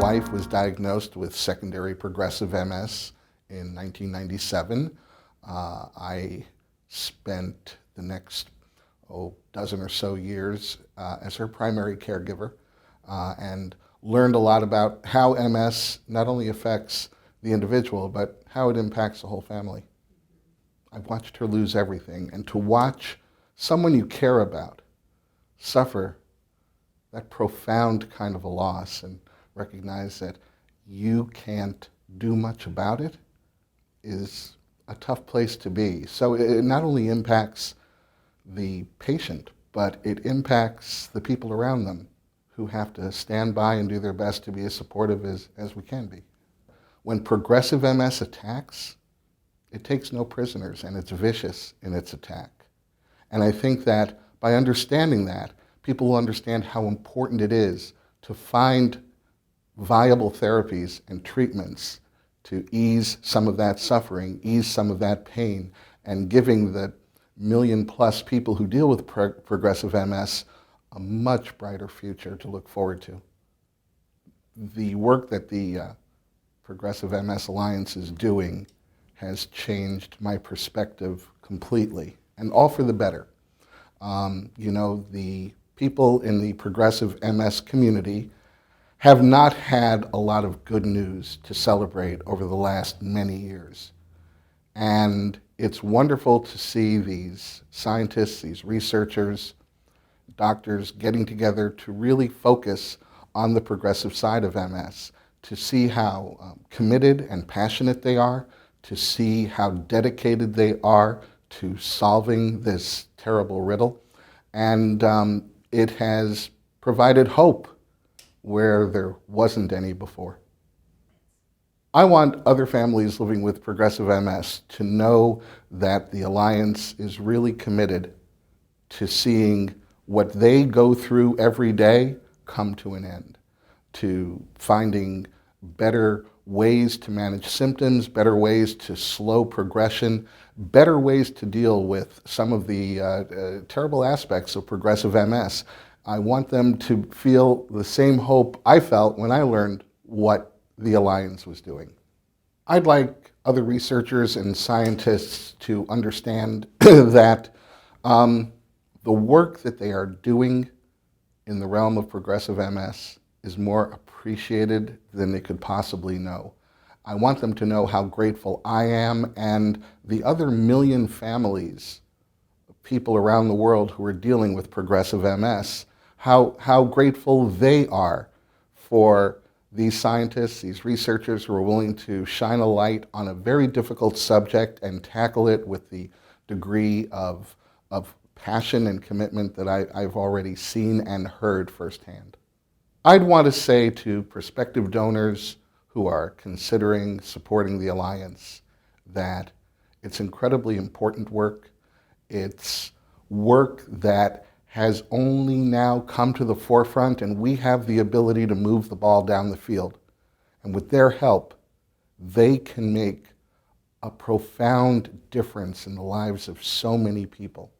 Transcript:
wife was diagnosed with secondary progressive MS in 1997. I spent the next dozen or so years as her primary caregiver and learned a lot about how MS not only affects the individual, but how it impacts the whole family. I've watched her lose everything, and to watch someone you care about suffer that profound kind of a loss and recognize that you can't do much about it is a tough place to be. So it not only impacts the patient, but it impacts the people around them who have to stand by and do their best to be as supportive as we can be. When progressive MS attacks, it takes no prisoners, and it's vicious in its attack. And I think that by understanding that, people will understand how important it is to find viable therapies and treatments to ease some of that suffering, ease some of that pain, and giving the million-plus people who deal with progressive MS a much brighter future to look forward to. The work that the Progressive MS Alliance is doing has changed my perspective completely, and all for the better. The people in the progressive MS community have not had a lot of good news to celebrate over the last many years. And it's wonderful to see these scientists, these researchers, doctors getting together to really focus on the progressive side of MS, to see how committed and passionate they are, to see how dedicated they are to solving this terrible riddle. And it has provided hope where there wasn't any before. I want other families living with progressive MS to know that the Alliance is really committed to seeing what they go through every day come to an end, to finding better ways to manage symptoms, better ways to slow progression, better ways to deal with some of the terrible aspects of progressive MS. I want them to feel the same hope I felt when I learned what the Alliance was doing. I'd like other researchers and scientists to understand that the work that they are doing in the realm of progressive MS is more appreciated than they could possibly know. I want them to know how grateful I am and the other million families, people around the world who are dealing with progressive MS, how grateful they are for these scientists, these researchers who are willing to shine a light on a very difficult subject and tackle it with the degree of passion and commitment that I've already seen and heard firsthand. I'd want to say to prospective donors who are considering supporting the Alliance that it's incredibly important work. It's work that has only now come to the forefront, and we have the ability to move the ball down the field. And with their help, they can make a profound difference in the lives of so many people.